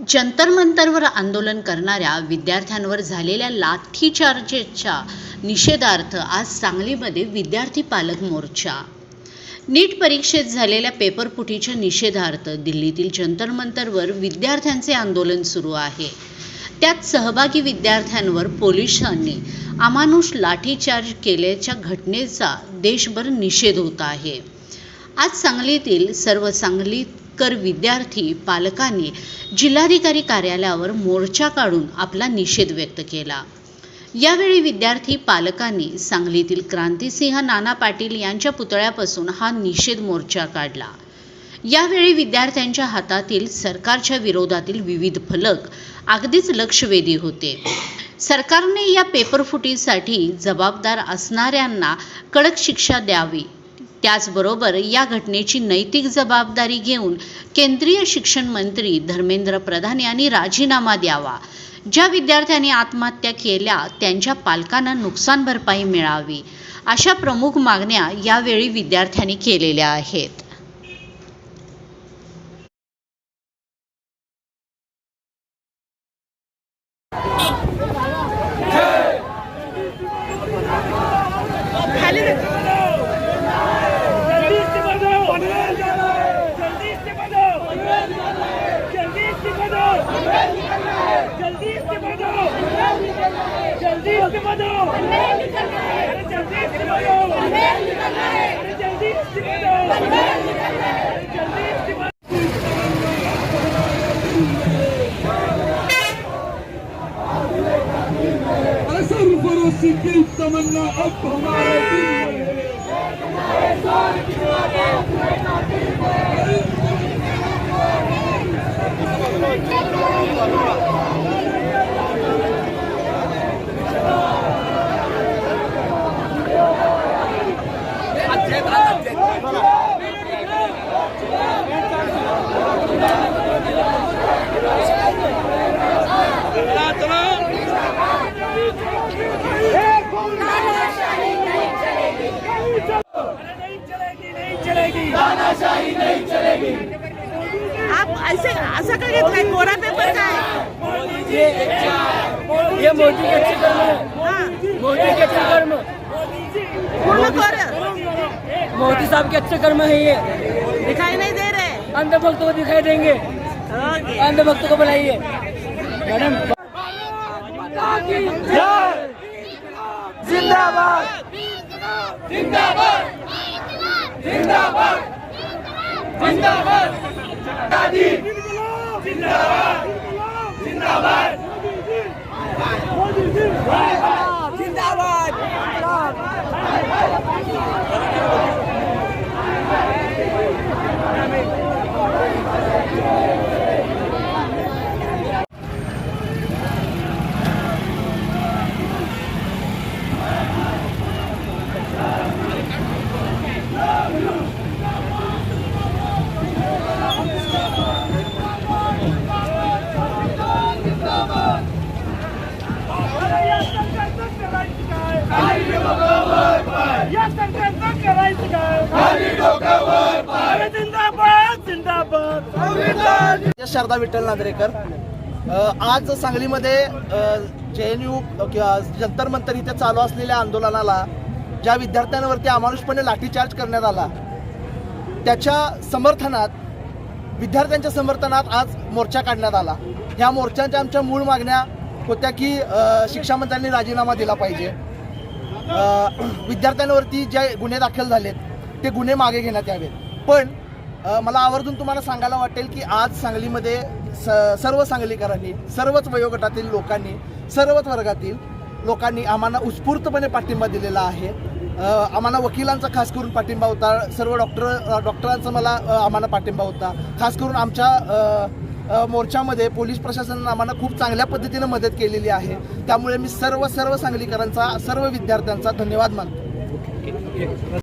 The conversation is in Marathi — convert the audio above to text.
जंतर मंतरवर आंदोलन करणाऱ्या विद्यार्थ्यांवर झालेल्या लाठीचार्जच्या निषेधार्थ आज सांगलीमध्ये विद्यार्थी पालक मोर्चा. नीट परीक्षेत झालेल्या पेपरफुटीच्या निषेधार्थ दिल्लीतील जंतर मंतरवर विद्यार्थ्यांचे आंदोलन सुरू आहे. त्यात सहभागी विद्यार्थ्यांवर पोलिसांनी अमानुष लाठीचार्ज केल्याच्या घटनेचा देशभर निषेध होत आहे. आज सांगलीतील सर्व सांगलीकर विद्यार्थी पालकांनी जिल्हाधिकारी कार्यालयावर मोर्चा काढून आपला निषेध व्यक्त केला. यावेळी विद्यार्थी पालकांनी सांगलीतील क्रांतिसिंह नाना पाटील यांच्या पुतळ्यापासून हा निषेध मोर्चा काढला. यावेळी विद्यार्थ्यांच्या हातातील सरकारच्या विरोधातील विविध फलक अगदीच लक्षवेधी होते. सरकारने या पेपरफुटीसाठी जबाबदार असणाऱ्यांना कडक शिक्षा द्यावी, त्याचबरोबर या घटनेची नैतिक जबाबदारी घेऊन केंद्रीय शिक्षण मंत्री धर्मेंद्र प्रधान यांनी राजीनामा द्यावा. ज्या विद्यार्थ्यांनी आत्महत्या केल्या त्यांच्या पालकांना नुकसान भरपाई मिळावी, अशा प्रमुख मागण्या यावेळी विद्यार्थ्यांनी केलेल्या आहेत. की तमन्ना अब हमारे दिल तानाशाही नहीं चलेगी. आप ऐसा का घेतलाय कोरा पेपर काय? ये मोदी के कर्म है. मोदी के अच्छे कर्म पूर्ण कोर मोदी साहब के अच्छे कर्म है. ये दिखाई नहीं दे रहे. अंधभक्तों को दिखाई देंगे. अंधभक्तों को बुलाइए मैडम. जिंदाबाद जिंदाबाद जिंदाबाद जिंदाबाद दादी जिंदाबाद जिंदाबाद जिंदाबाद. शारदा विठ्ठल नांद्रेकर. आज सांगलीमध्ये JNU किंवा जंतर मंतर इथे चालू असलेल्या आंदोलनाला ज्या विद्यार्थ्यांवरती अमानुषपणे लाठीचार्ज करण्यात आला त्याच्या समर्थनात विद्यार्थ्यांच्या समर्थनात आज मोर्चा काढण्यात आला. ह्या मोर्चांच्या आमच्या मूळ मागण्या होत्या की शिक्षा मंत्र्यांनी राजीनामा दिला पाहिजे, विद्यार्थ्यांवरती जे गुन्हे दाखल झालेत ते गुन्हे मागे घेण्यात यावेत. पण मला आवर्जून तुम्हाला सांगायला वाटेल की आज सांगलीमध्ये सर्व सांगलीकरांनी, सर्वच वयोगटातील लोकांनी, सर्वच वर्गातील लोकांनी आम्हाला उत्स्फूर्तपणे पाठिंबा दिलेला आहे. आम्हाला वकिलांचा खास करून पाठिंबा होता, सर्व डॉक्टरांचा आम्हाला पाठिंबा होता. खास करून आमच्या मोर्चामध्ये पोलीस प्रशासनाने आम्हाला खूप चांगल्या पद्धतीने मदत केलेली आहे. त्यामुळे मी सर्व सांगलीकरांचा, सर्व विद्यार्थ्यांचा धन्यवाद मानतो.